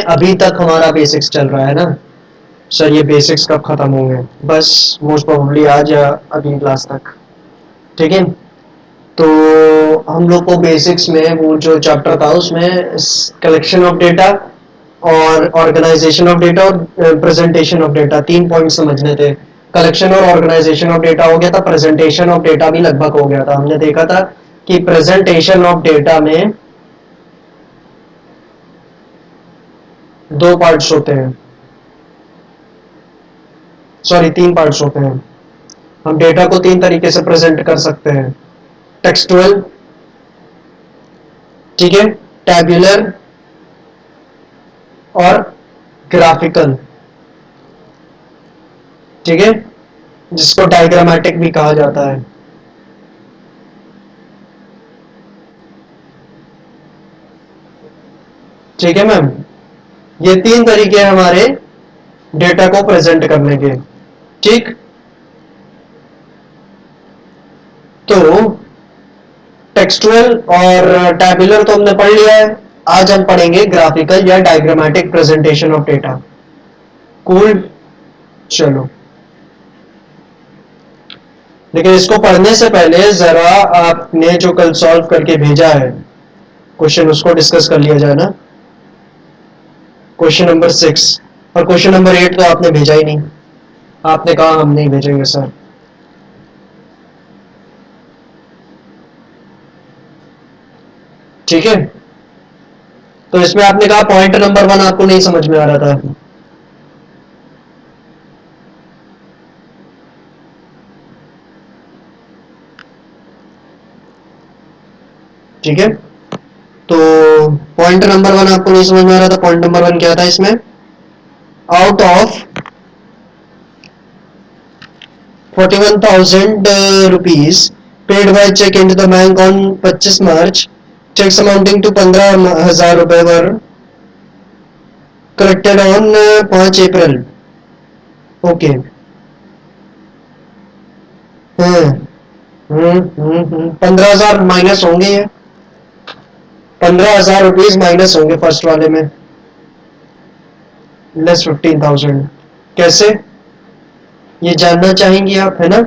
अभी तक हमारा बेसिक्स चल रहा है ना सर, ये बेसिक्स कब खत्म होंगे? बस मोस्ट प्रोबेबली आज या अगली क्लास तक, ठीक है। तो हम लोग को बेसिक्स में वो जो चैप्टर था उसमें कलेक्शन ऑफ डेटा और ऑर्गेनाइजेशन ऑफ डेटा और प्रेजेंटेशन ऑफ डेटा, 3 पॉइंट समझने थे। कलेक्शन और ऑर्गेनाइजेशन ऑफ डेटा हो गया था, प्रेजेंटेशन ऑफ डेटा भी लगभग हो गया था। हमने देखा था कि प्रेजेंटेशन ऑफ डेटा में 2 पार्ट्स होते हैं, सॉरी 3 पार्ट्स होते हैं। हम डेटा को 3 तरीके से प्रेजेंट कर सकते हैं, टेक्सटुअल, ठीक है, टैब्यूलर और ग्राफिकल, ठीक है, जिसको डायग्रामेटिक भी कहा जाता है। ठीक है मैम, ये 3 तरीके हैं हमारे डेटा को प्रेजेंट करने के, ठीक। तो टेक्सटुअल और टैबुलर तो हमने पढ़ लिया है। आज हम पढ़ेंगे ग्राफिकल या diagrammatic presentation of data. Cool, चलो। लेकिन इसको पढ़ने से पहले जरा आपने जो कल सॉल्व करके भेजा है क्वेश्चन, उसको डिस्कस कर लिया जाए ना। क्वेश्चन नंबर 6 और क्वेश्चन नंबर 8 तो आपने भेजा ही नहीं। आपने कहा हम नहीं भेजेंगे सर। ठीक है, तो इसमें आपने कहा पॉइंट नंबर 1 आपको नहीं समझ में आ रहा था। ठीक है, तो पॉइंट नंबर 1 आपको नहीं समझ में आ रहा था। पॉइंट नंबर 1 क्या था इसमें? Out of 41,000 rupees paid by check into the bank on 25 March, checks amounting to 15,000 रुपए वर collected on 5 April. Okay, 15,000 minus होंगे, ये 15,000 रुपीज माइनस होंगे फर्स्ट वाले में, लेस 15,000। कैसे, ये जानना चाहेंगे आप, है ना?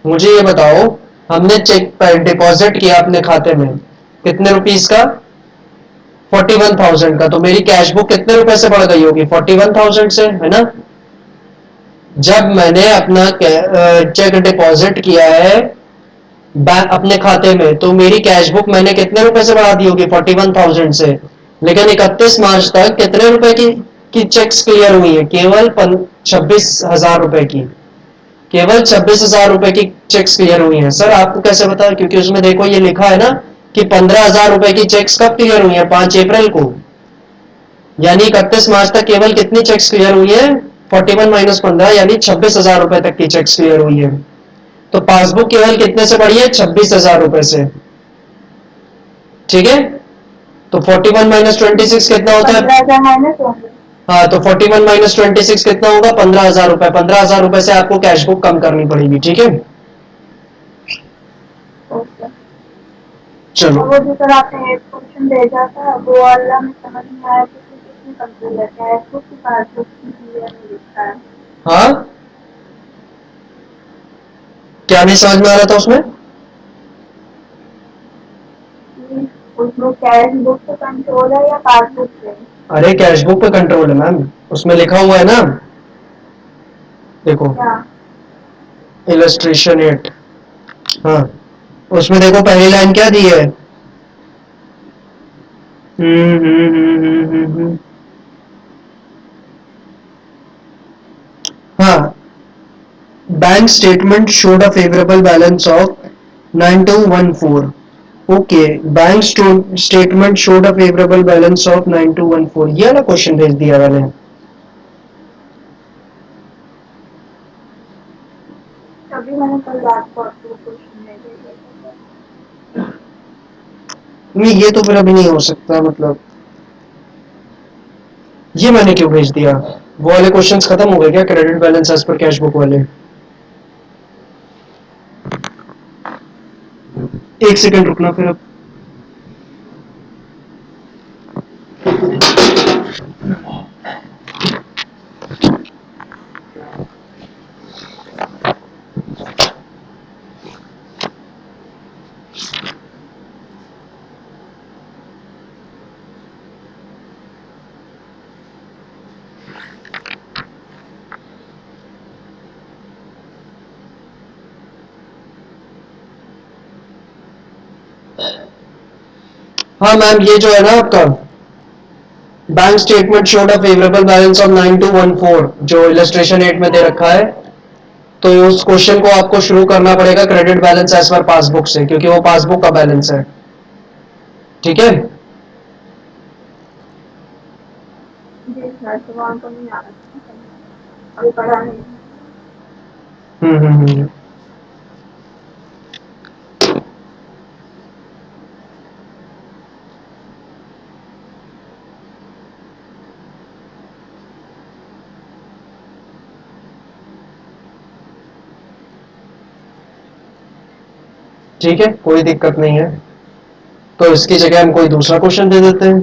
मुझे ये बताओ, हमने चेक पर डिपॉजिट किया अपने खाते में कितने रुपीस का? 41,000 का। तो मेरी कैश बुक कितने रुपए से बढ़ गई होगी? 41,000 से, है ना? जब मैंने अपना चेक डिपॉजिट किया है अपने खाते में, तो मेरी कैश बुक मैंने कितने रुपए से बढ़ा दी होगी? 41,000 से। लेकिन 31 मार्च तक कितने रुपए की चेक्स क्लियर हुई है? केवल 26,000 रुपए की। केवल 26,000 रुपए की चेक्स क्लियर हुई हैं। सर आपको कैसे पता? क्योंकि उसमें देखो ये लिखा है ना कि 15,000 रुपए की चेक्स कब क्लियर हुई है? 5 अप्रैल को। यानी 31 मार्च तक केवल कितनी चेक्स क्लियर हुई है? 41 माइनस 15 यानी 26,000 रुपए तक की चेक्स क्लियर हुई है। तो पासबुक केवल कितने से बढ़ी है? 26,000 रुपए से। ठीक है, तो 41 माइनस 26 कितना होता है? हाँ, तो 41 माइनस 26 कितना होगा? 15,000 रुपए। 15,000 रुपए से आपको कैश बुक कम करनी पड़ेगी, ठीक है। चलो, वो जो सर आपने एक क्वेश्चन भेजा था वो वाला में समझ में आया कि कितनी कंफ्यूज है, कैश बुक की पासबुक की क्लियर नहीं दिखता है। हाँ, क्या नहीं समझ में आ रहा था उसमें? उसमें कैश बुक पे कंट्रोल है या पासबुक पे? अरे कैश बुक पे कंट्रोल है मैम, उसमें लिखा हुआ है ना, देखो क्या? इलस्ट्रेशन 8। हाँ, उसमें देखो पहली लाइन क्या दी है? हाँ, bank statement showed a favourable balance of 9214। Okay, bank statement showed a favourable balance of 9214, ये वाला क्वेश्चन भेज दिया मैंने। तभी मैंने कल रात को आपको क्वेश्चन नहीं भेजा था। नहीं, ये तो फिर अभी नहीं हो सकता, मतलब ये मैंने क्यों भेज दिया? वो वाले क्वेश्चंस खत्म हो गए क्या? Credit balance as per cash book वाले? एक सेकंड रुकना फिर अब। हाँ मैम, ये जो है ना आपका bank statement showed a favourable balance of 9214 जो इलस्ट्रेशन 8 में दे रखा है, तो उस क्वेश्चन को आपको शुरू करना पड़ेगा credit balance as per passbook से, क्योंकि वो पासबुक का बैलेंस है। ठीक है। जी सर, तो वहाँ को नहीं आ रहा था, अभी पढ़ा नहीं। हम्म। ठीक है, कोई दिक्कत नहीं है, तो इसकी जगह हम कोई दूसरा क्वेश्चन दे देते हैं।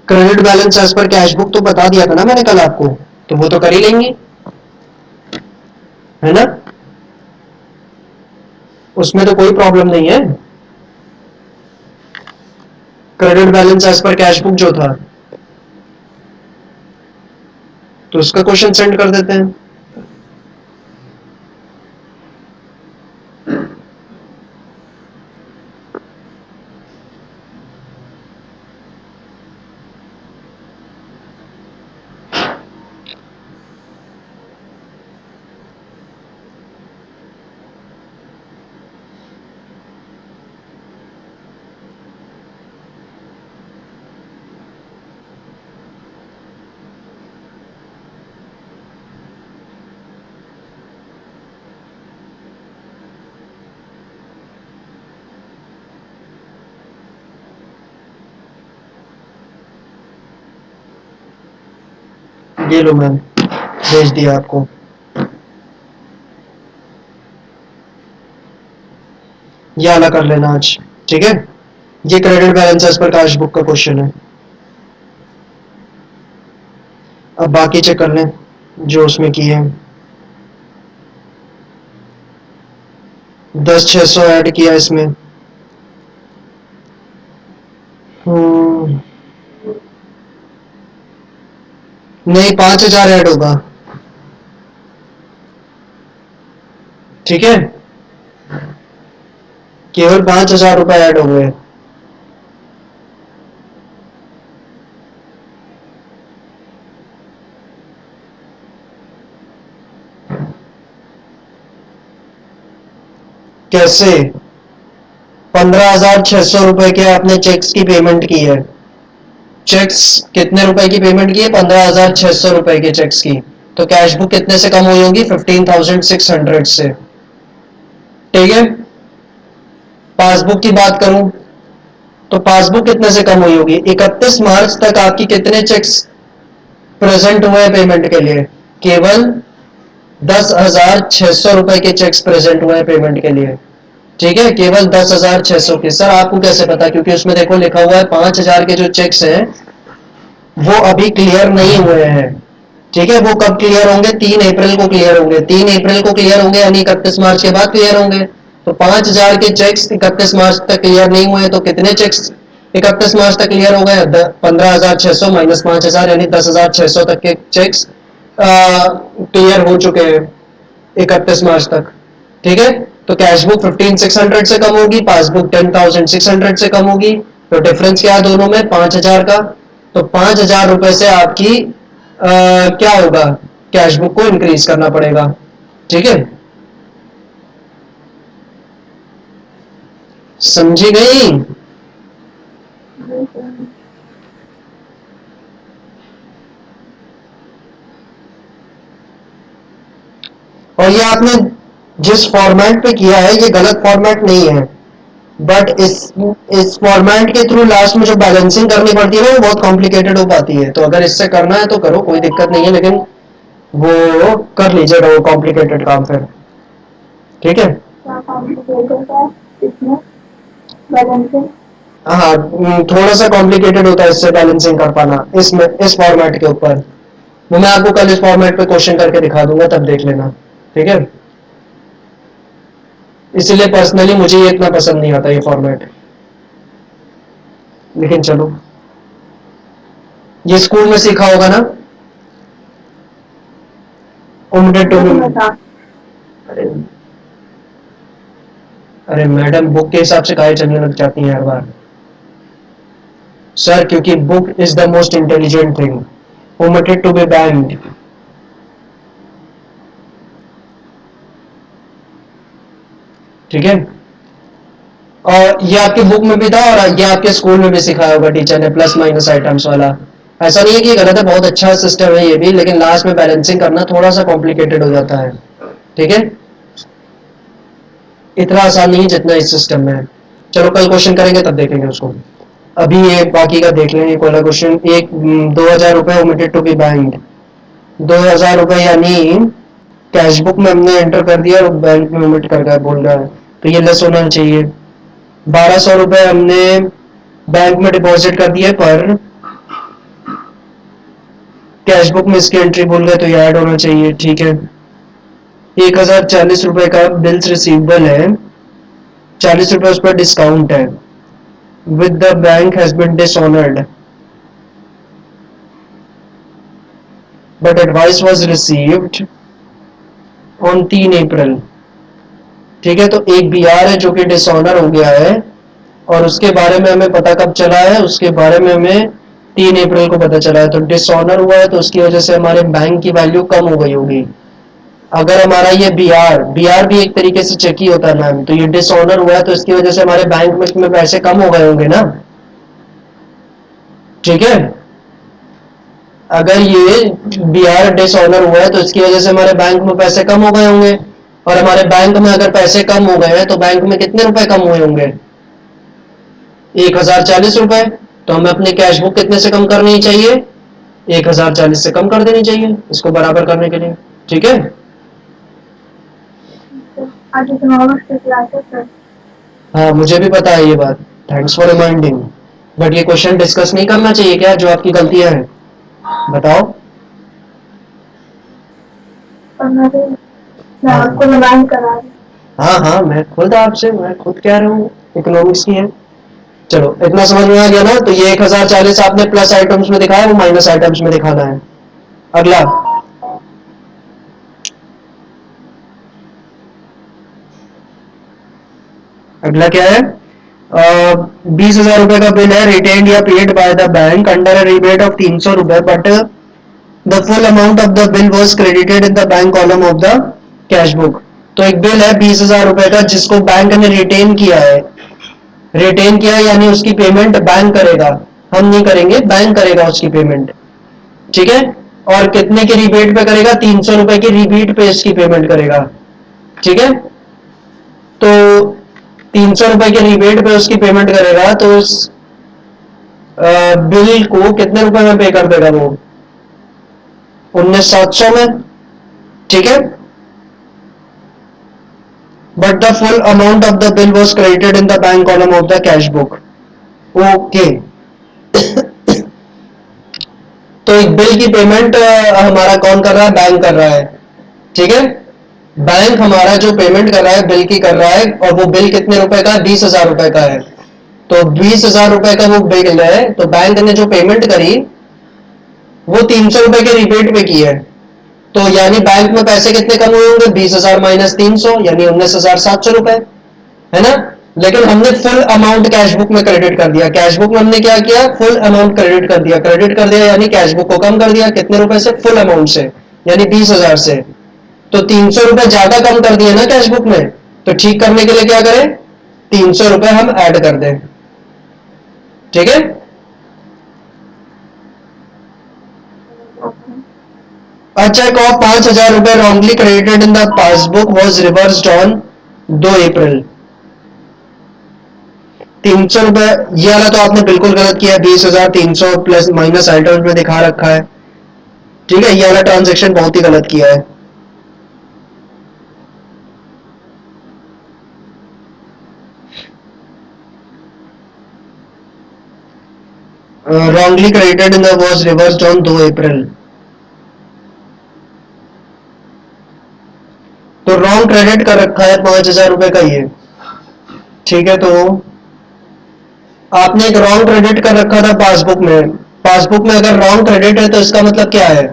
Credit balance as per cash book तो बता दिया था ना मैंने कल आपको, तो वो तो कर ही लेंगे, है ना, उसमें तो कोई प्रॉब्लम नहीं है। Credit balance as per cash book जो था, तो उसका क्वेश्चन सेंड कर देते हैं। ये लो मैम, भेज दिया आपको। ये वाला कर लेना आज, ठीक है। ये credit balance as per cash book का क्वेश्चन है। अब बाकी चेक कर लें जो उसमें किए हैं। 10,600 ऐड किया इसमें। हम्म, नहीं, 5,000 ऐड होगा। ठीक है, केवल 5,000 रुपए ऐड हो गए। कैसे? 15,600 रुपए के आपने चेक्स की पेमेंट की है। चेक्स कितने रुपए की पेमेंट की है? 15,600 रुपए के चेक्स की। तो कैश बुक कितने से कम हुई होगी? 15,600 से। ठीक है। पासबुक की बात करूं तो पासबुक कितने से कम हुई होगी? 31 मार्च तक आपकी कितने चेक्स प्रेजेंट हुए हैं पेमेंट के लिए? केवल 10,600 रुपए के चेक्स प्रेजेंट हुए हैं पेमेंट के लिए। ठीक है, केवल 10,600 के। सर आपको कैसे पता? क्योंकि उसमें देखो लिखा हुआ है 5,000 के जो चेक्स हैं वो अभी क्लियर नहीं हुए हैं। ठीक है, वो कब क्लियर होंगे? 3 अप्रैल को क्लियर होंगे। 3 अप्रैल को क्लियर होंगे यानी 31 मार्च के बाद क्लियर होंगे। तो 5,000 के चेक्स 31 मार्च तक क्लियर नहीं हुए, तो कितने चेक्स 31 मार्च तक क्लियर हो गए? 15,600 माइनस 5,000 यानी 10,600 तक के चेक्स क्लियर हो चुके हैं 31 मार्च तक। ठीक है, तो कैश बुक 15,600 से कम होगी, पासबुक 10,600 से कम होगी। तो डिफरेंस क्या है दोनों में? 5,000 का। तो 5,000 रुपए से आपकी क्या होगा? कैश बुक को इंक्रीज करना पड़ेगा। ठीक है, समझी गई? जी सर। और ये आपने जिस फॉर्मेट पे किया है ये गलत फॉर्मेट नहीं है, बट इस फॉर्मेट के थ्रू लास्ट में जो बैलेंसिंग करनी पड़ती है ना वो बहुत कॉम्प्लिकेटेड हो पाती है। तो अगर इससे करना है तो करो, कोई दिक्कत नहीं है, लेकिन वो कर लीजिएगा वो कॉम्प्लिकेटेड काम फिर। ठीक है। क्या कॉम्प्लिकेटेड है इसमें बैलेंसिंग? हाँ, थोड़ा सा कॉम्प्लिकेटेड होता है इससे बैलेंसिंग कर पाना इसमें, इस फॉर्मेट के ऊपर। वो मैं आपको कल इस फॉर्मेट पे क्वेश्चन करके दिखा दूंगा, तब देख लेना। ठीक है, इसीलिए पर्सनली मुझे ये इतना पसंद नहीं आता ये फॉर्मेट, लेकिन चलो, ये स्कूल में सीखा होगा ना। ओमिटेड टू वो तो बी। मैं था। अरे अरे मैडम, बुक के हिसाब से काहे चलने लग जाती हैं हर बार? सर, क्योंकि book is the most intelligent thing, omitted to be banned. ठीक है, और ये आपकी बुक में भी था और ये आपके स्कूल में भी सिखाया होगा टीचर ने, प्लस माइनस आइटम्स वाला। ऐसा नहीं है कि गलत है, बहुत अच्छा सिस्टम है ये भी, लेकिन लास्ट में बैलेंसिंग करना थोड़ा सा कॉम्प्लिकेटेड हो जाता है। ठीक है, इतना आसान नहीं है जितना इस सिस्टम में है। चलो कल क्वेश्चन करेंगे तब देखेंगे उसको। अभी ये बाकी का देख लें। एक वाला क्वेश्चन, एक 2,000 रुपये ओमिटेड टू बी बैंक। 2,000 रुपये यानी कैश बुक में हमने एंटर कर दिया और बैंक में ओमिट कर बोल रहा है, तो ये लेस होना चाहिए। 1,200 रुपये हमने बैंक में डिपॉजिट कर दिए, पर कैश बुक में इसकी एंट्री भूल गए, तो ये ऐड होना चाहिए। ठीक है, 1,040 रुपये का बिल्स रिसीवेबल है, 40 रुपये उस पर डिस्काउंट है, with the bank has been dishonoured but advice was received on 3 अप्रैल। ठीक है, तो एक बीआर है जो कि डिसऑनर हो गया है, और उसके बारे में हमें पता कब चला है? उसके बारे में हमें 3 अप्रैल को पता चला है। तो डिसऑनर हुआ है, तो उसकी वजह से हमारे बैंक की वैल्यू कम हो गई होगी। अगर हमारा ये बीआर बीआर भी एक तरीके से चेक ही होता है मैम, तो ये डिसऑनर हुआ है, तो इसकी वजह से हमारे बैंक में पैसे कम हो गए होंगे ना। ठीक है, अगर ये बीआर डिसऑनर हुआ है तो इसकी वजह से हमारे बैंक में पैसे कम हो गए होंगे, और हमारे बैंक में अगर पैसे कम हो गए हैं तो बैंक में कितने रुपए कम हुए होंगे? 1,040 रुपए। तो हमें अपनी कैश बुक कितने से कम करनी चाहिए? 1,040 से कम कर देनी चाहिए इसको बराबर करने के लिए। ठीक है, आज इकोनॉमिक्स की क्लास है सर। हाँ मुझे भी पता है ये बात, थैंक्स फॉर रिमाइंडिंग। बट ये क्वेश्चन डिस्कस नहीं करना चाहिए क्या, जो आपकी गलतियां हैं? बताओ। और मैं हाँ आपको रिमाइंड करा रही हाँ हाँ, मैं खुद कह रहा हूँ इकोनॉमिक्स की है। चलो इतना समझ में आ गया ना। तो ये 1,040 आपने प्लस आइटम्स में दिखाया, वो माइनस आइटम्स में दिखाना है। अगला, अगला क्या है? 20,000 रुपए का बिल है, रिटेन्ड या paid by the bank under a rebate of 300 रुपए, but the full amount of the bill was credited in the bank column of the cash book. तो एक बिल है 20,000 रुपए का, जिसको बैंक ने रिटेन किया है। रिटेन किया यानी उसकी पेमेंट बैंक करेगा, हम नहीं करेंगे, बैंक करेगा उसकी पेमेंट। ठीक है, और कितने के रिबेट पे करेगा? 300 रुपए की रिबेट पे इसकी पेमेंट करेगा। ठीक है, तो 300 रुपए के रिबेट पे उसकी पेमेंट करेगा, तो उस बिल को कितने रुपए में पे कर देगा वो? 19,700 में। ठीक है, but the full amount of the bill was credited in the bank column of the cash book. Okay, तो एक बिल की पेमेंट हमारा कौन कर रहा है? बैंक कर रहा है। ठीक है, बैंक हमारा जो पेमेंट कर रहा है बिल की कर रहा है, और वो बिल कितने रुपए का है? 20,000 रुपए का है। तो 20,000 रुपए का वो बिल है, तो बैंक ने जो पेमेंट करी वो 300 रुपए के रिबेट पे की है। तो यानी बैंक में पैसे कितने कम हुए होंगे? 20,000 माइनस 300 यानी 19,700 रुपए, है ना। लेकिन हमने फुल अमाउंट कैश बुक में क्रेडिट कर दिया। कैश बुक में हमने क्या किया? फुल अमाउंट क्रेडिट कर दिया। क्रेडिट कर दिया यानी कैश बुक को कम कर दिया। कितने रुपए से? फुल अमाउंट से, यानी 20,000 से। तो 300 रुपए ज्यादा कम कर दिए ना कैश बुक में, तो ठीक करने के लिए क्या करें? 300 रुपए हम ऐड कर दें। ठीक है, अच्छा, एक और 5,000 रुपए wrongly credited in the passbook was reversed on 2 अप्रैल। 300 रुपए, ये वाला तो आपने बिल्कुल गलत किया। 20,300 प्लस माइनस आइटम्स में दिखा रखा है। ठीक है, ये वाला ट्रांजेक्शन बहुत ही गलत किया है। wrongly credited in the was reversed on 2 अप्रैल। तो रॉन्ग क्रेडिट कर रखा है 5,000 रुपए का ये। ठीक है, तो आपने एक रॉन्ग क्रेडिट कर रखा था पासबुक में। पासबुक में अगर रॉन्ग क्रेडिट है तो इसका मतलब क्या है?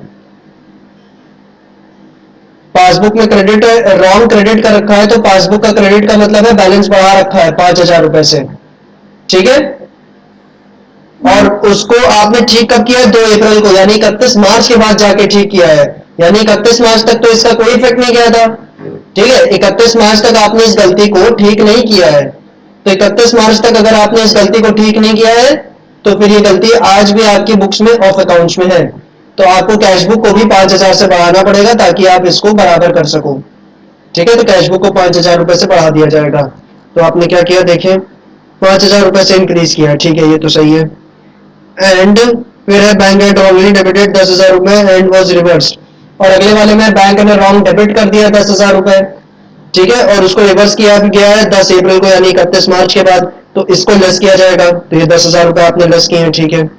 पासबुक में क्रेडिट रॉन्ग क्रेडिट कर रखा है, तो पासबुक का क्रेडिट का मतलब है बैलेंस बढ़ा रखा है 5,000 रुपए से, ठीक है। और उसको आपने ठीक कब किया है? 2 अप्रैल को, यानी 31 मार्च के बाद जाके ठीक किया है, यानी 31 मार्च तक तो इसका कोई इफेक्ट नहीं गया था, ठीक है। 31 मार्च तक आपने इस गलती को ठीक नहीं किया है, तो 31 मार्च तक अगर आपने इस गलती को ठीक नहीं किया है तो फिर ये गलती आज भी आपकी बुक्स में ऑफ अकाउंट्स में है, तो आपको कैशबुक को भी 5,000 से बढ़ाना पड़ेगा ताकि आप इसको बराबर कर सको, ठीक है। तो कैशबुक को 5,000 रुपए से बढ़ा दिया जाएगा। तो आपने क्या किया देखें, 5,000 रुपए से इंक्रीज किया, ठीक है, ये तो सही है। एंड फिर है बैंक had wrongly debited 10,000 रुपए एंड वॉज रिवर्स्ड, और अगले वाले में बैंक ने रॉन्ग डेबिट कर दिया 10,000 रुपए, ठीक है, और उसको रिवर्स किया गया है 10 अप्रैल को, यानी 31 मार्च के बाद, तो इसको लेस किया जाएगा, तो ये 10,000 रुपए आपने लेस किए हैं, ठीक है।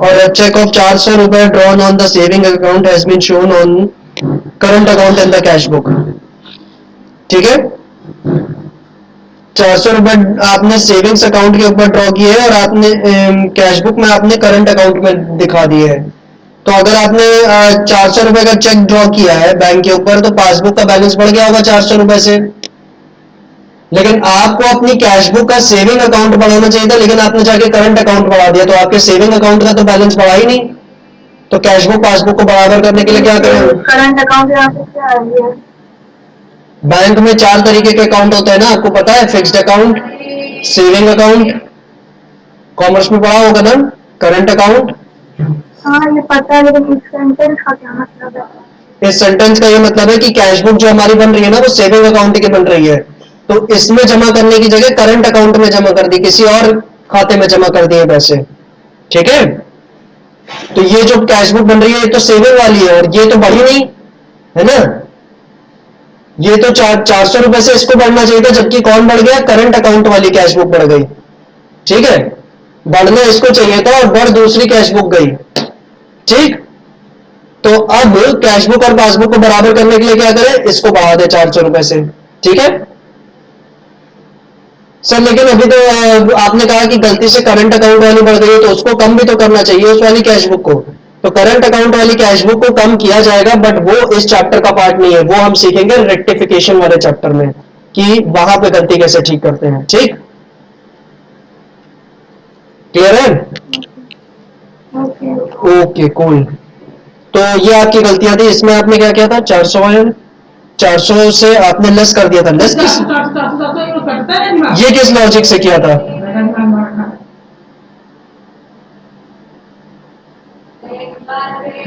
और चेक ऑफ 400 रुपए drawn on the saving account has been shown on current account in the cash book, ठीक है। 400 रुपए आपने सेविंग्स अकाउंट के ऊपर ड्रॉ किए और आपने कैश बुक में आपने करंट अकाउंट में दिखा दिए है। तो अगर आपने 400 रुपए का चेक ड्रॉ किया है बैंक के ऊपर, तो पासबुक का बैलेंस बढ़ गया होगा 400 रुपए से, लेकिन आपको अपनी कैश बुक का सेविंग अकाउंट बढ़ाना चाहिए था, लेकिन आपने जाके करंट अकाउंट बढ़ा दिया, तो आपके सेविंग अकाउंट का तो बैलेंस बढ़ा ही नहीं। तो कैश बुक पासबुक को बराबर करने के लिए क्या करें? करंट अकाउंट यहाँ पे क्या है? बैंक में 4 तरीके के अकाउंट होते हैं ना, आपको पता है, fixed account, saving account, commerce में पढ़ा होगा ना, करंट अकाउंट। हाँ ये पता है, लेकिन इस सेंटेंस का क्या मतलब है? इस सेंटेंस का ये मतलब है कि कैश बुक जो हमारी बन रही है ना, वो सेविंग अकाउंट की बन रही है, तो इसमें जमा करने की जगह करंट अकाउंट में जमा कर दी, किसी और खाते में जमा कर दिए पैसे, ठीक है। तो ये जो कैश बुक बन रही है ये तो सेविंग वाली है, और ये तो बढ़ी नहीं है ना, ये तो 400 रुपए से इसको बढ़ना चाहिए था, जबकि कौन बढ़ गया? करंट अकाउंट वाली कैश बुक बढ़ गई, ठीक है। बढ़ना इसको चाहिए था और बढ़ दूसरी कैश बुक गई, ठीक। तो अब कैश बुक और पासबुक को बराबर करने के लिए क्या करें? इसको बढ़ा दे 400 रुपए से, ठीक है सर। लेकिन अभी तो आपने कहा कि गलती से करंट अकाउंट वाली बढ़ गई है, तो उसको कम भी तो करना चाहिए, उस वाली कैश बुक को। तो करंट अकाउंट वाली कैश बुक को कम किया जाएगा, बट वो इस चैप्टर का पार्ट नहीं है, वो हम सीखेंगे रेक्टिफिकेशन वाले चैप्टर में कि वहां पे गलती कैसे ठीक करते हैं, ठीक। क्लियर है? ओके। Okay cool. तो ये आपकी गलतियां थी, इसमें आपने क्या किया था? 400 है, 400 से आपने लेस कर दिया था, लेस किस, ये किस लॉजिक से किया था?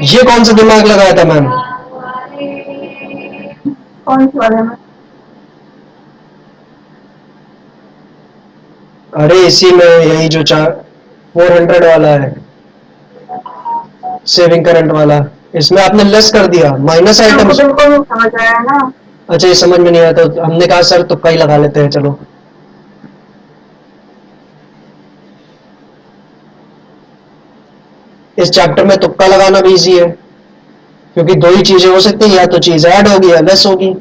ये कौन सा दिमाग लगाया था मैम? कौन सी वाले में? अरे इसी में, यही जो 400 वाला है, सेविंग करंट वाला, इसमें आपने लेस कर दिया, माइनस आइटम। बिल्कुल नहीं समझ आया ना। अच्छा ये समझ में नहीं आया, तो हमने कहा सर तुक्का ही लगा लेते हैं, चलो। इस चैप्टर में तुक्का लगाना भी इजी है, क्योंकि दो ही चीजें हो सकती हैं, या तो चीज ऐड होगी या लेस होगी।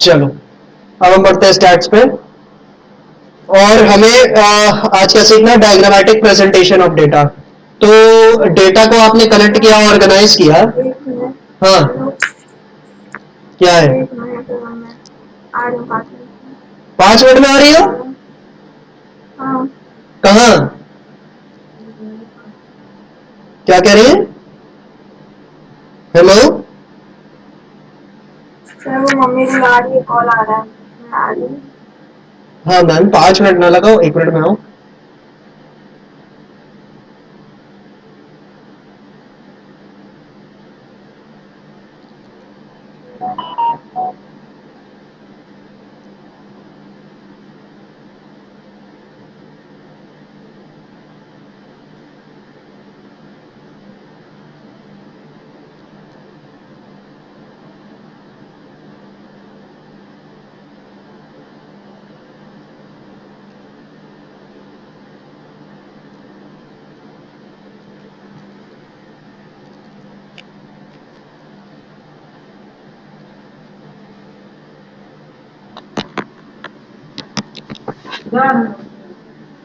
चलो अब हम बढ़ते हैं स्टैट्स पे, और हमें आज क्या सीखना है? Diagrammatic presentation of data. तो डेटा को आपने कलेक्ट किया, ऑर्गेनाइज किया। एक मिनट। हाँ क्या है? एक मिनट मैं आ रही हूँ 5 मिनट में। 5 मिनट में आ रही हो? हाँ कहाँ? क्या कह रही है? हेलो? सर वो मम्मी बुला रही है, कॉल आ रहा है, मैं आ रही हूँ। हाँ मैम 5 मिनट ना लगाओ, 1 मिनट में आओ।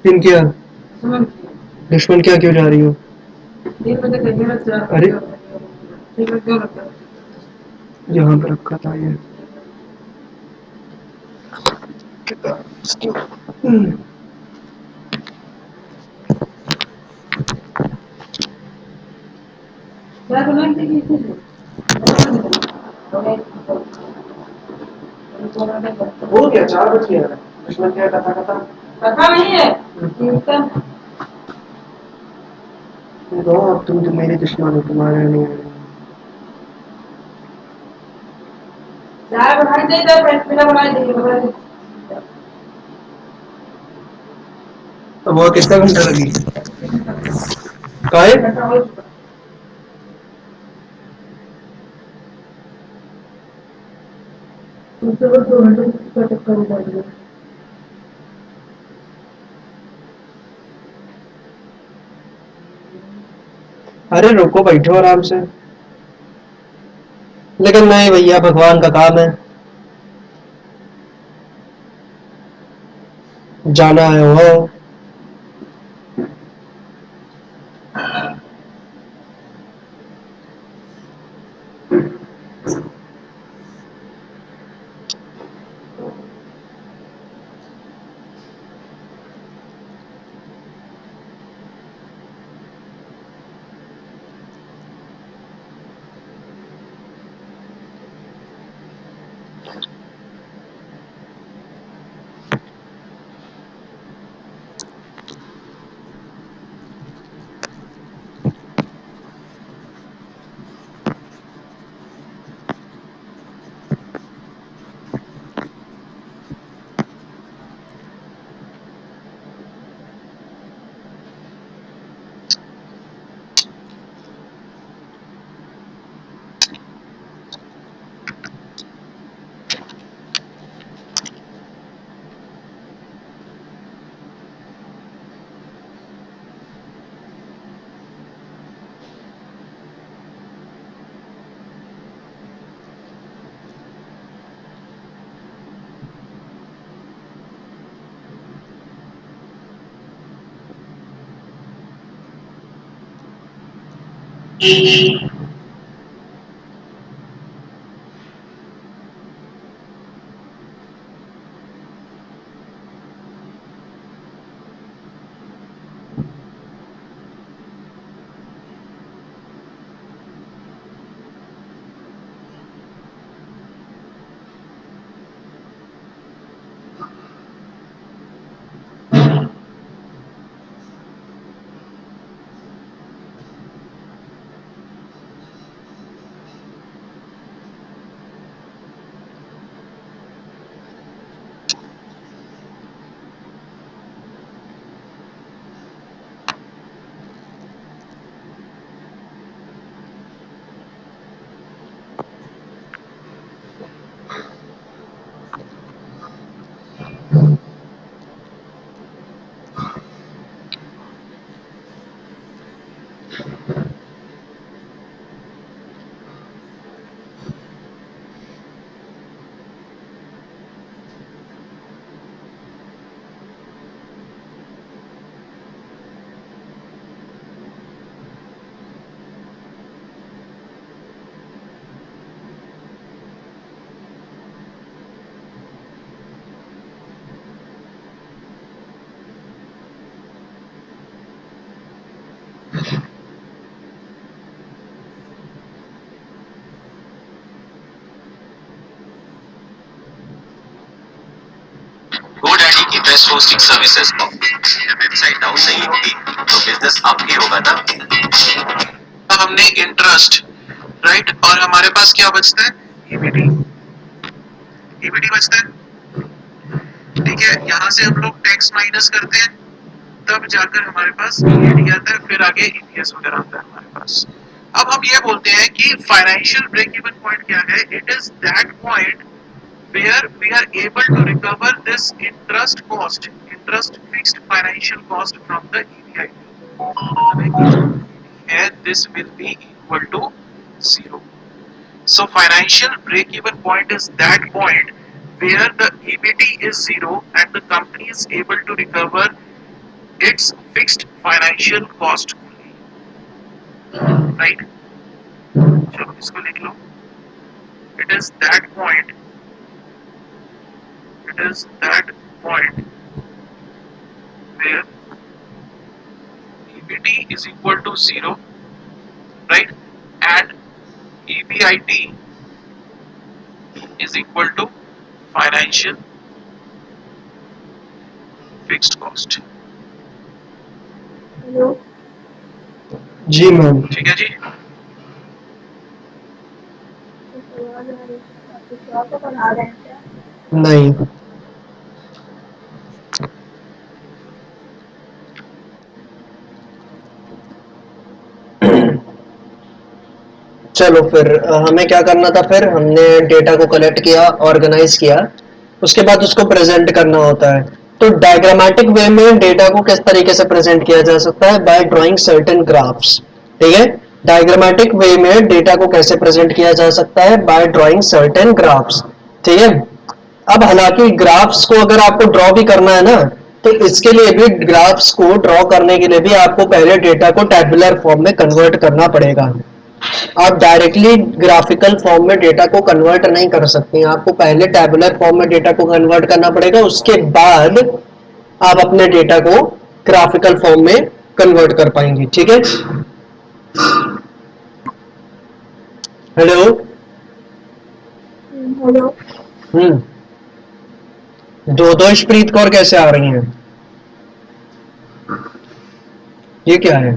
फिर क्या दुश्मन क्या क्यों जा रही हो? अरे यहाँ पे रखा था ये। हो गया 4 बज गया दुश्मन क्या कथा कथा कथा नहीं है कीर्तन दो अब तुम तो मेरे दुश्मन हो तुम्हारे नहीं चाय बढ़ाई दे दे पीला बढ़ाई दे तो वो कितना घंटा लगी काय अरे रुको बैठो आराम से लेकिन नहीं भैया भगवान का काम है जाना है वो GoDaddy की best hosting services website down नहीं होगी तो बिजनेस अप ही होगा ना। अब हमने इंटरेस्ट राइट और हमारे पास क्या बचता है ईबीटी ईबीटी बचता है ठीक है। यहाँ से हम लोग टैक्स माइनस करते हैं तब जाकर हमारे पास ईडी आता है फिर आगे ईपीएस वगैरह आता है हमारे पास। अब हम ये बोलते हैं कि फाइनेंशियल ब्रेक इवन पॉइंट क्या है। It is that point where we are able to recover this interest fixed financial cost from the EBIT. And this will be equal to 0. So financial break-even point is that point where the EBT is 0 and the company is able to recover its fixed financial cost only. Right? चलो इसको लिख लो, it is that point, it is that point where EBT is equal to 0, right, and EBIT is equal to financial fixed cost. Hello जी ma'am. ठीक है जी। आवाज आ रही है, आप कुछ और तो बना रहे हैं क्या? नहीं, चलो फिर हमें क्या करना था, फिर हमने डेटा को कलेक्ट किया, ऑर्गेनाइज किया, उसके बाद उसको प्रेजेंट करना होता है। तो डायग्रामेटिक वे में डेटा को किस तरीके से प्रेजेंट किया जा सकता है? By drawing certain graphs. ठीक है, डायग्रामेटिक वे में डेटा को कैसे प्रेजेंट किया जा सकता है? By drawing certain graphs. ठीक है, अब हालांकि ग्राफ्स को अगर आपको ड्रॉ भी करना है ना, तो इसके लिए भी ग्राफ्स को ड्रॉ करने के लिए भी आपको पहले डेटा को टैबुलर फॉर्म में कन्वर्ट करना पड़ेगा। आप डायरेक्टली ग्राफिकल फॉर्म में डेटा को कन्वर्ट नहीं कर सकते, आपको पहले टैबुलर फॉर्म में डेटा को कन्वर्ट करना पड़ेगा, उसके बाद आप अपने डेटा को ग्राफिकल फॉर्म में कन्वर्ट कर पाएंगे। ठीक है, हेलो। हेलो दो प्रीत कौर कैसे आ रही हैं? ये क्या है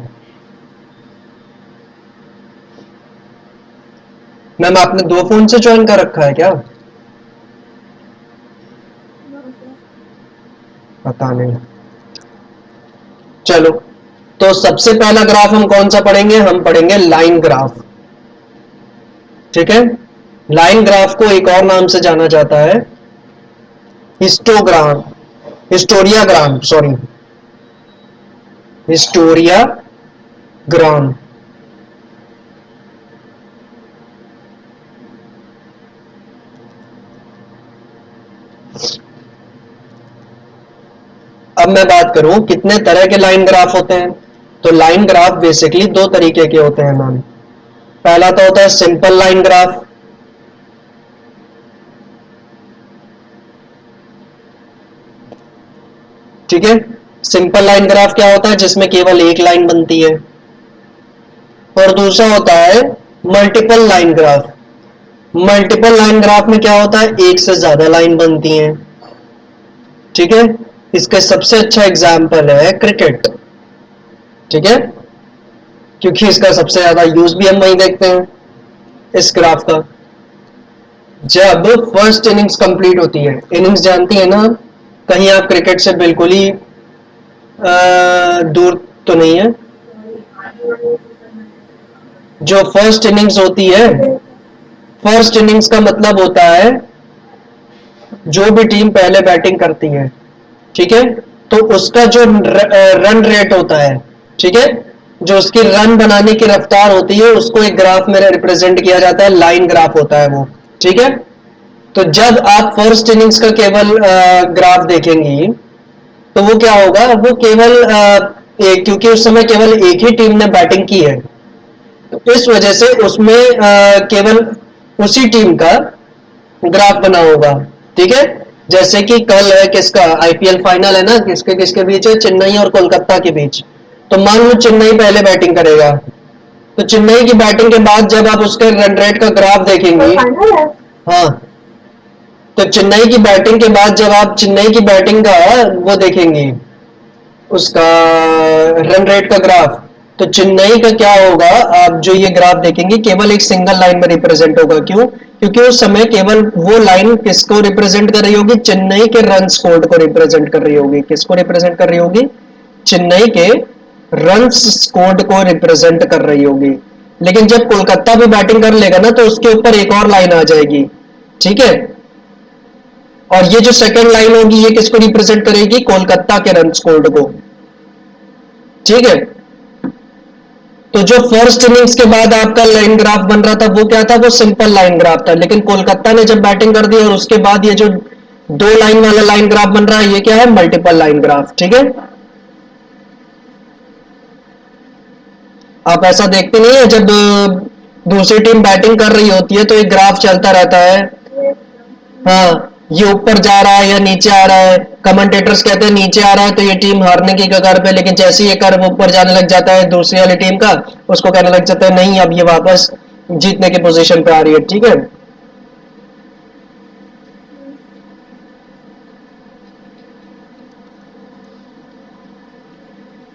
मैम? आपने 2 फोन से ज्वाइन कर रखा है क्या? पता नहीं, चलो। तो सबसे पहला ग्राफ हम कौन सा पढ़ेंगे? हम पढ़ेंगे लाइन ग्राफ। ठीक है, लाइन ग्राफ को एक और नाम से जाना जाता है हिस्टोग्राम, हिस्टोरियाग्राम, सॉरी, हिस्टोरियाग्राम। अब मैं बात करूं कितने तरह के लाइन ग्राफ होते हैं, तो लाइन ग्राफ बेसिकली 2 तरीके के होते हैं मैम। पहला तो होता है सिंपल लाइन ग्राफ, ठीक है। सिंपल लाइन ग्राफ क्या होता है? जिसमें केवल एक लाइन बनती है। और दूसरा होता है multiple line graph. Multiple line graph में क्या होता है? एक से ज्यादा लाइन बनती हैं। ठीक है, इसका सबसे अच्छा एग्जाम्पल है क्रिकेट। ठीक है, क्योंकि इसका सबसे ज्यादा यूज भी हम वही देखते हैं, इस ग्राफ का। जब फर्स्ट इनिंग्स कंप्लीट होती है, इनिंग्स जानती है ना, कहीं आप क्रिकेट से बिल्कुल ही दूर तो नहीं है। जो फर्स्ट इनिंग्स होती है, फर्स्ट इनिंग्स का मतलब होता है जो भी टीम पहले बैटिंग करती है, ठीक है, तो उसका जो रन रेट होता है, ठीक है, जो उसकी रन बनाने की रफ्तार होती है, उसको एक ग्राफ में रिप्रेजेंट किया जाता है, लाइन ग्राफ होता है वो। ठीक है, तो जब आप फर्स्ट इनिंग्स का केवल ग्राफ देखेंगी तो वो क्या होगा? वो केवल क्योंकि उस समय केवल एक ही टीम ने बैटिंग की है, तो इस वजह से उसमें केवल उसी टीम का ग्राफ बना होगा। ठीक है, जैसे कि कल है किसका आईपीएल फाइनल है ना, किसके किसके बीच है? चेन्नई और कोलकाता के बीच। तो मान लो चेन्नई पहले बैटिंग करेगा, तो चेन्नई की बैटिंग के बाद जब आप उसके रन रेट का ग्राफ देखेंगे, हाँ, तो चेन्नई की बैटिंग के बाद जब आप चेन्नई की बैटिंग का वो देखेंगे, उसका रन रेट का ग्राफ, तो चेन्नई का क्या होगा? आप जो ये ग्राफ देखेंगे केवल एक सिंगल लाइन में रिप्रेजेंट होगा। क्यों? क्योंकि उस समय केवल वो लाइन किसको रिप्रेजेंट कर रही होगी? चेन्नई के रन स्कोर्ड को रिप्रेजेंट कर रही होगी। किसको रिप्रेजेंट कर रही होगी? चेन्नई के रन स्कोर्ड को रिप्रेजेंट कर रही होगी। लेकिन जब कोलकाता भी बैटिंग कर लेगा ना, तो उसके ऊपर एक और लाइन आ जाएगी। ठीक है, और ये जो सेकंड लाइन होगी, ये किसको रिप्रेजेंट करेगी? कोलकाता के रन स्कोर्ड को। ठीक है, तो जो फर्स्ट इनिंग्स के बाद आपका लाइन ग्राफ बन रहा था, वो क्या था? वो सिंपल लाइन ग्राफ था। लेकिन कोलकाता ने जब बैटिंग कर दी और उसके बाद ये जो 2 लाइन वाला लाइन ग्राफ बन रहा है, ये क्या है? Multiple line graph. ठीक है, आप ऐसा देखते नहीं है जब दूसरी टीम बैटिंग कर रही होती है तो एक ग्राफ चलता रहता है, हाँ, ये ऊपर जा रहा है या नीचे आ रहा है। कमेंटेटर्स कहते हैं नीचे आ रहा है तो ये टीम हारने की कगार पे, लेकिन जैसे ही ये कर्व ऊपर जाने लग जाता है दूसरी वाली टीम का, उसको कहने लग जाता है नहीं अब ये वापस जीतने की पोजीशन पे आ रही है। ठीक है,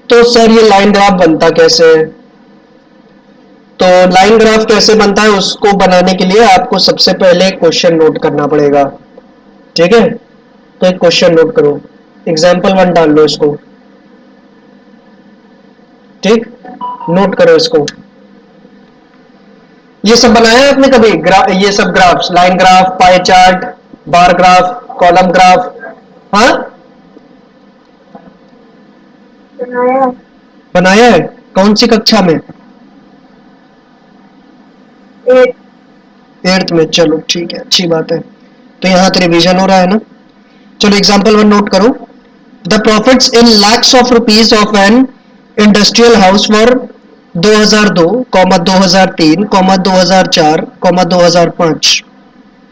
तो सर ये लाइन ग्राफ बनता कैसे है? तो लाइन ग्राफ कैसे बनता है उसको बनाने के लिए आपको सबसे पहले क्वेश्चन नोट करना पड़ेगा। ठीक है, तो एक क्वेश्चन नोट करो, एग्जाम्पल 1 डाल लो इसको। ठीक, नोट करो इसको। ये सब बनाया है आपने कभी ये सब graphs, line graph, pie chart, bar graph, column graph? हाँ, बनाया बनाया है। कौन सी कक्षा में? 8th में। चलो ठीक है, अच्छी बात है। तो यहाँ तो रिवीजन हो रहा है ना। चलो एग्जाम्पल 1 नोट करो। The profits in lakhs of rupees of an industrial house for 2002, 2003, 2004, 2005,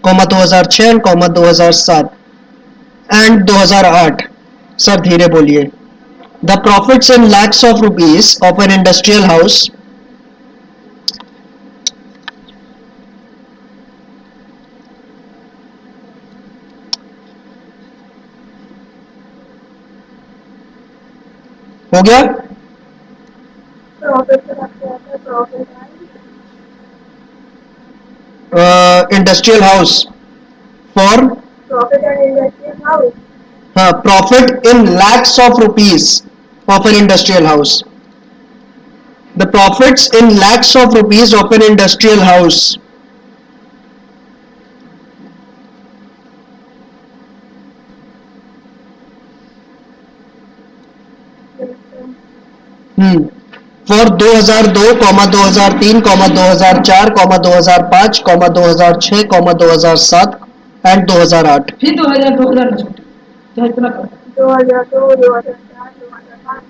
2006 and 2007 and 2008। Sir धीरे बोलिए। The profits in lakhs of rupees of an industrial house हो गया। प्रॉफिट का क्या था? Profit industrial house for, profit and industrial house, हाँ, profit in lakhs of rupees of an industrial house. The profits in lakhs of rupees of an industrial house. For 2002, 2003, 2004, 2005, 2006, 2007 and 2008। फिर 2002 का ना छोटे तो इतना कर 2002, 2004, 2005,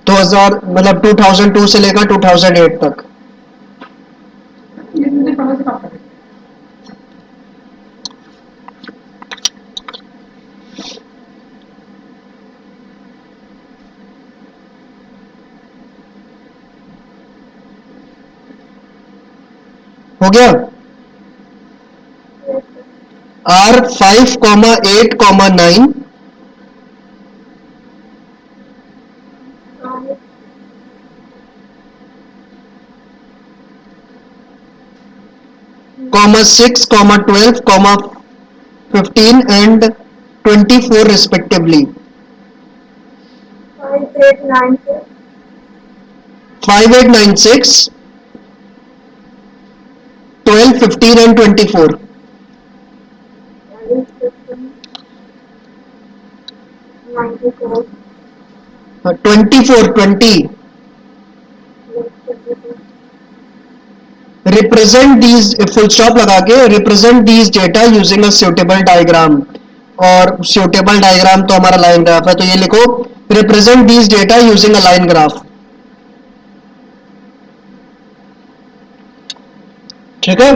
2000 मतलब 2002 से लेकर 2008 तक। ये मुझे समझ में आता है। हो गया। R 5,8,9 6, 12, 15 and 24 respectively. 5896, 5896, 12, 15 and 24. 94, 24, 20. Represent these, full stop लगा के represent these data using a suitable diagram. और suitable diagram तो हमारा line graph है, तो ये लिखो represent these data using a line graph. ठीक है,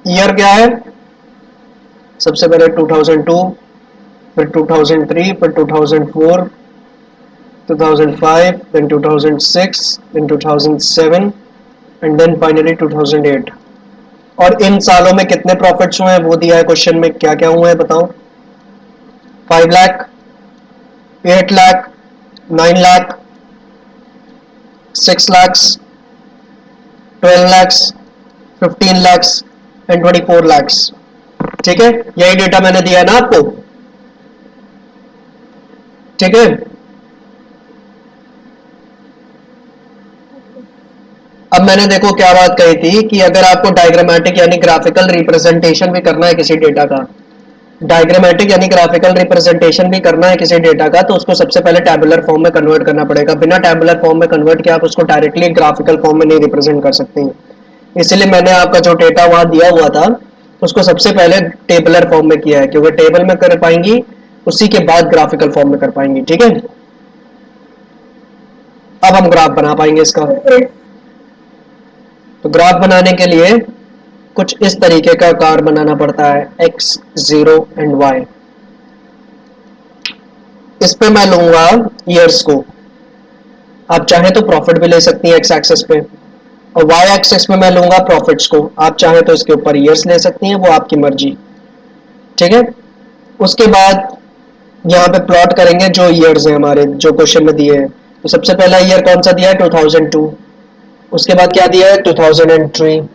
ईयर क्या है? सबसे पहले 2002, फिर 2003, फिर 2004, 2005, then 2006, then 2007 and then finally 2008. और इन सालों में कितने प्रॉफिट्स हुए हैं वो दिया है क्वेश्चन में, क्या क्या हुए हैं बताओ। 5 lakh, 8 lakh, 9 lakh, 6 lakhs, 12 lakhs, 15 lakhs and 24 lakhs। ठीक है, यही डेटा मैंने दिया है ना आपको। ठीक है, अब मैंने देखो क्या बात कही थी कि अगर आपको डायग्रामेटिक यानी ग्राफिकल रिप्रेजेंटेशन भी करना है किसी डेटा का, डायग्रामेटिक यानी ग्राफिकल रिप्रेजेंटेशन भी करना है किसी डेटा का, तो उसको सबसे पहले टैबुलर फॉर्म में कन्वर्ट करना पड़ेगा। बिना टैबुलर फॉर्म में कन्वर्ट किया आप उसको डायरेक्टली ग्राफिकल फॉर्म में नहीं रिप्रेजेंट कर सकते हैं। इसलिए मैंने आपका जो डेटा वहां दिया हुआ था उसको सबसे पहले टेबलर फॉर्म में किया है, क्योंकि टेबल में कर पाएंगी उसी के बाद ग्राफिकल फॉर्म में कर पाएंगी। ठीक है, अब हम ग्राफ बना पाएंगे इसका। तो ग्राफ बनाने के लिए कुछ इस तरीके का आकार बनाना पड़ता है, x, 0 एंड y। इस पे मैं लूंगा ईयर्स को, आप चाहे तो प्रॉफिट भी ले सकती हैं एक्स एक्सेस पे, और वाई एक्सेस पे मैं लूंगा प्रॉफिट्स को, आप चाहे तो इसके ऊपर ईयर्स ले सकती हैं, वो आपकी मर्जी। ठीक है, उसके बाद यहाँ पे प्लॉट करेंगे जो ईयर्स हैं हमारे, जो क्वेश्चन में दिए हैं। तो सबसे पहला ईयर कौन सा दिया है, 2002। उसके बाद क्या दिया है, 2003।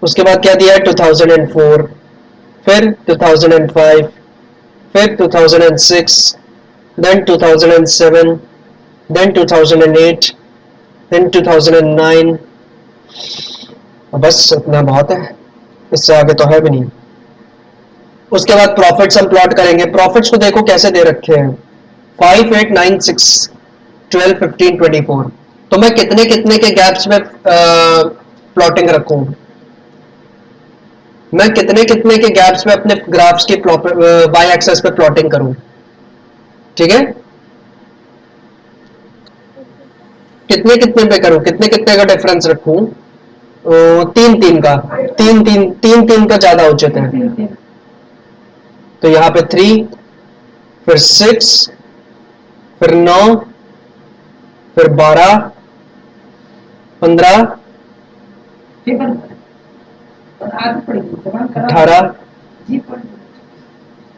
उसके बाद क्या दिया है, 2004, फिर 2005, फिर 2006, then 2007, then 2008, then 2009। बस इतना बहुत है, इससे आगे तो है भी नहीं। उसके बाद प्रॉफिट्स हम प्लॉट करेंगे। प्रॉफिट्स को देखो कैसे दे रखे हैं, 5, 8, 9, 6, 12, 15, 24। तो मैं कितने कितने के गैप्स में प्लॉटिंग रखूं, मैं कितने कितने के गैप्स में अपने ग्राफ्स की वाई एक्सेस पे प्लॉटिंग करूं। ठीक है, कितने कितने पे करूं, कितने कितने का डिफरेंस रखूं, 3 का, 3 का ज्यादा उचित है। तो यहाँ पे 3, फिर 6, फिर 9, फिर 12, 15, 18,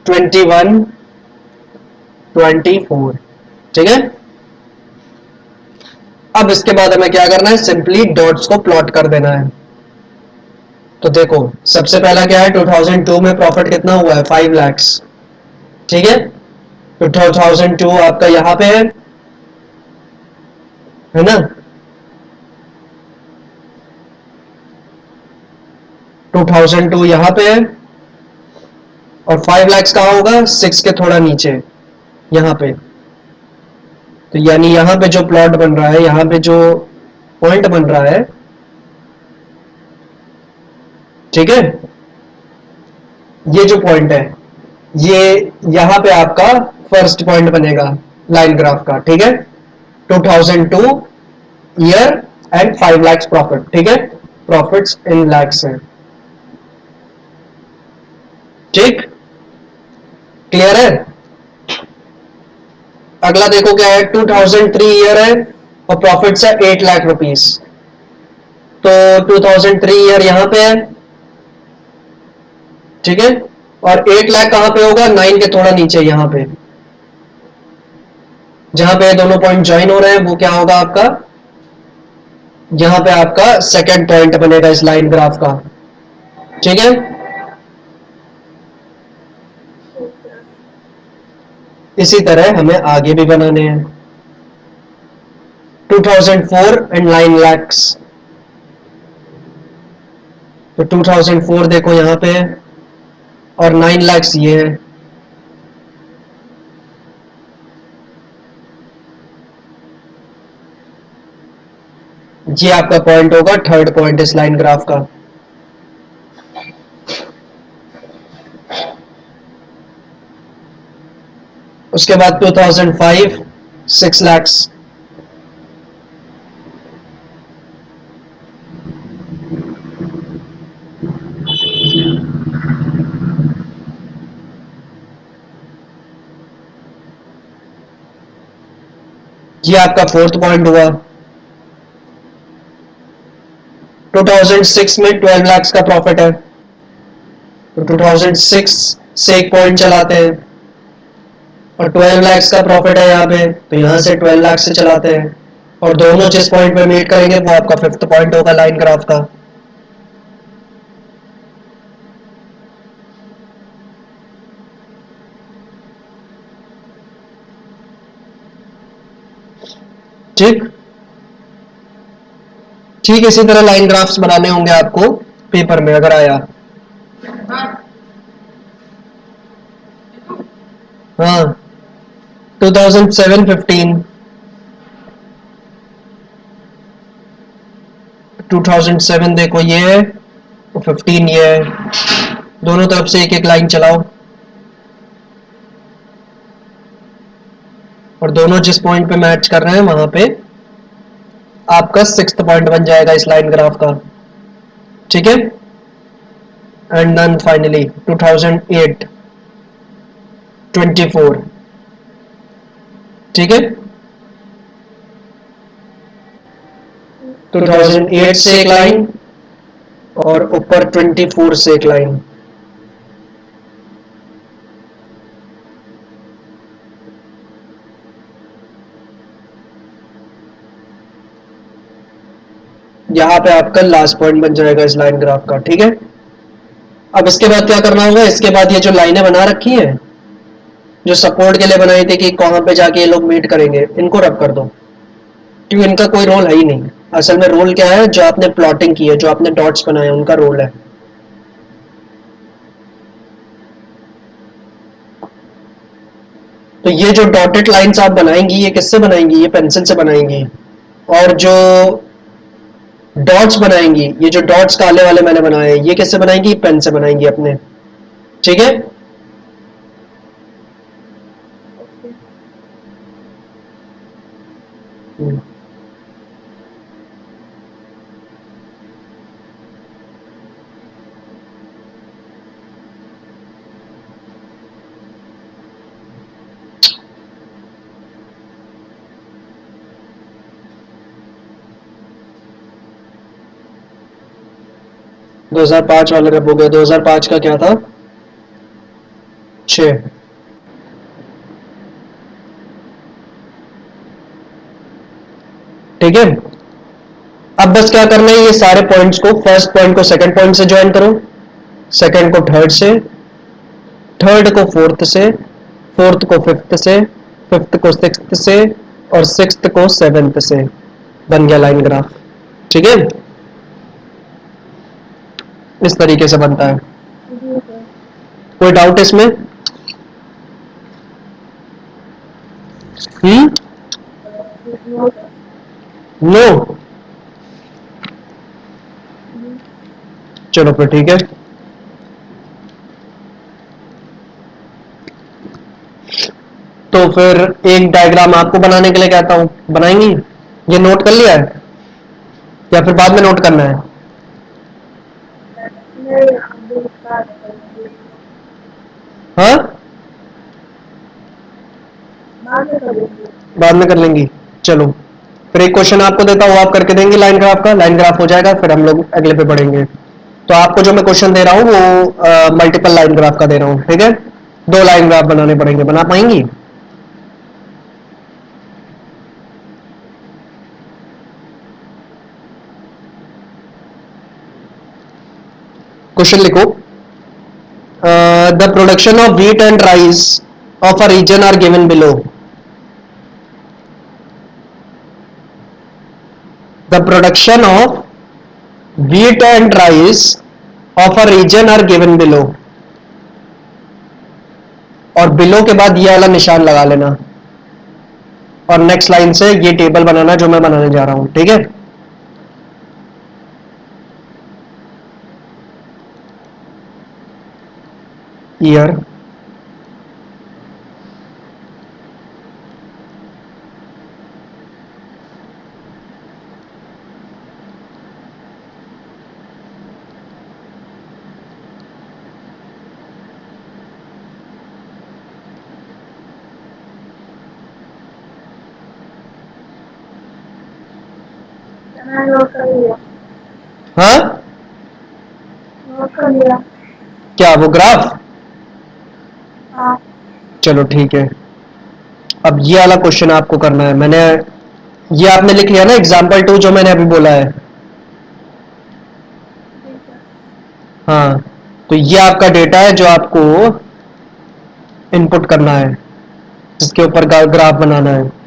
21, 24। ठीक है, अब इसके बाद हमें क्या करना है, सिंपली डॉट्स को प्लॉट कर देना है। तो देखो सबसे पहला क्या है, 2002 में प्रॉफिट कितना हुआ है, 5 लाख। ठीक है, तो 2002 आपका यहां पे है ना, 2002 यहां पे है, और 5 लाख कहां होगा, 6 के थोड़ा नीचे यहां पे। तो यानी यहां पे जो प्लॉट बन रहा है, यहां पे जो पॉइंट बन रहा है, ठीक है, ये जो पॉइंट है, ये यहां पे आपका फर्स्ट पॉइंट बनेगा लाइन ग्राफ का। ठीक है, 2002 ईयर एंड 5 लाख प्रॉफिट। ठीक है, प्रॉफिट्स इन लैक्स है। ठीक, क्लियर है। अगला देखो क्या है, 2003 ईयर है और प्रॉफिट्स है 8 लाख रुपीस। तो 2003 ईयर यहां पे है, ठीक है, और 8 लाख कहां पे होगा, 9 के थोड़ा नीचे यहां पे, जहां पे दोनों पॉइंट ज्वाइन हो रहे हैं, वो क्या होगा आपका, यहां पे आपका सेकंड पॉइंट बनेगा इस लाइन ग्राफ का। ठीक है, इसी तरह हमें आगे भी बनाने हैं। 2004 एंड 9 लाख। तो 2004 देखो यहां पे है और 9 लाख ये है। ये आपका पॉइंट होगा, थर्ड पॉइंट इस लाइन ग्राफ का। उसके बाद 2005 6 लाख। ये आपका फोर्थ पॉइंट हुआ। 2006 में 12 लाख का प्रॉफिट है, तो 2006 से एक पॉइंट चलाते हैं, और 12 लाख का प्रॉफिट है यहाँ पे, तो यहाँ से 12 लाख से चलाते हैं, और दोनों जिस पॉइंट पे मीट करेंगे वो आपका फिफ्थ पॉइंट होगा लाइन ग्राफ का। ठीक, ठीक इसी तरह लाइन ग्राफ्स बनाने होंगे आपको पेपर में अगर आया। हाँ, 2007-15, 2007 देखो ये है, तो 15 ये है, दोनों तरफ से एक एक लाइन चलाओ और दोनों जिस पॉइंट पे मैच कर रहे हैं वहां पे आपका 6th पॉइंट बन जाएगा इस लाइन ग्राफ का, ठीक है। एंड देन फाइनली 2008 24, ठीक है। 2008 से एक लाइन और ऊपर 24 से एक लाइन। यहां पे आपका लास्ट पॉइंट बन जाएगा इस लाइन ग्राफ का, ठीक है। अब इसके बाद क्या करना होगा, इसके बाद ये जो लाइनें बना रखी हैं जो सपोर्ट के लिए बनाई थी कि कहां पे जाके ये लोग मीट करेंगे, इनको रब कर दो, क्योंकि इनका कोई रोल है ही नहीं। असल में रोल क्या है, जो आपने प्लॉटिंग की है, जो आपने डॉट्स बनाए उनका रोल है। तो ये जो डॉटेड लाइंस आप बनाएंगी ये किससे बनाएंगी, ये पेंसिल से बनाएंगी। और जो डॉट्स बनाएंगी, ये जो डॉट्स काले वाले मैंने बनाए ये किससे बनाएंगी, पेन से बनाएंगी अपने, ठीक है। ओके 2005 वाला रब हो गया। 2005 का क्या था, 6, ठीक है। अब बस क्या करना है, ये सारे पॉइंट्स को, फर्स्ट पॉइंट को सेकंड पॉइंट से ज्वाइन करो, सेकंड को थर्ड से, थर्ड को फोर्थ से, फोर्थ को फिफ्थ से, फिफ्थ को सिक्स्थ से और सिक्स्थ को सेवेंथ से। बन गया लाइन ग्राफ, ठीक है। इस तरीके से बनता है। कोई डाउट इसमें? नो, चलो फिर ठीक है। तो फिर एक डायग्राम आपको बनाने के लिए कहता हूं, बनाएंगी? ये नोट कर लिया है या फिर बाद में नोट करना है? हाँ, बाद में कर लेंगी। चलो फिर एक क्वेश्चन आपको देता हूं, आप करके देंगे लाइन ग्राफ का, लाइन ग्राफ हो जाएगा, फिर हम लोग अगले पे बढ़ेंगे। तो आपको जो मैं क्वेश्चन दे रहा हूं वो मल्टीपल लाइन ग्राफ का दे रहा हूं, ठीक है। 2 लाइन ग्राफ बनाने पड़ेंगे, बना पाएंगी? क्वेश्चन लिखो, the production of wheat and rice of a region are given below. The production of wheat and rice of a region are given below। और बिलो के बाद ये वाला निशान लगा लेना और नेक्स्ट लाइन से ये टेबल बनाना जो मैं बनाने जा रहा हूं, ठीक है। ईयर, नोट कर लिया, हाँ नोट कर लिया। क्या वो ग्राफ? हाँ चलो ठीक है। अब ये वाला क्वेश्चन आपको करना है। मैंने ये आपने लिख लिया ना एग्जाम्पल 2 जो मैंने अभी बोला है, ठीक है। हाँ। तो ये आपका डेटा है जो आपको इनपुट करना है, जिसके ऊपर ग्राफ बनाना है।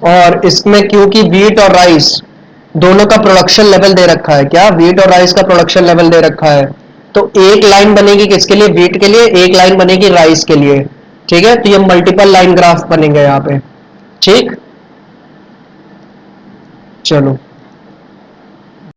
और इसमें क्योंकि व्हीट और राइस दोनों का प्रोडक्शन लेवल दे रखा है, क्या व्हीट और राइस का प्रोडक्शन लेवल दे रखा है, तो एक लाइन बनेगी किसके लिए, व्हीट के लिए, एक लाइन बनेगी राइस के लिए, ठीक है। तो ये मल्टीपल लाइन ग्राफ बनेंगे यहाँ पे, ठीक। चलो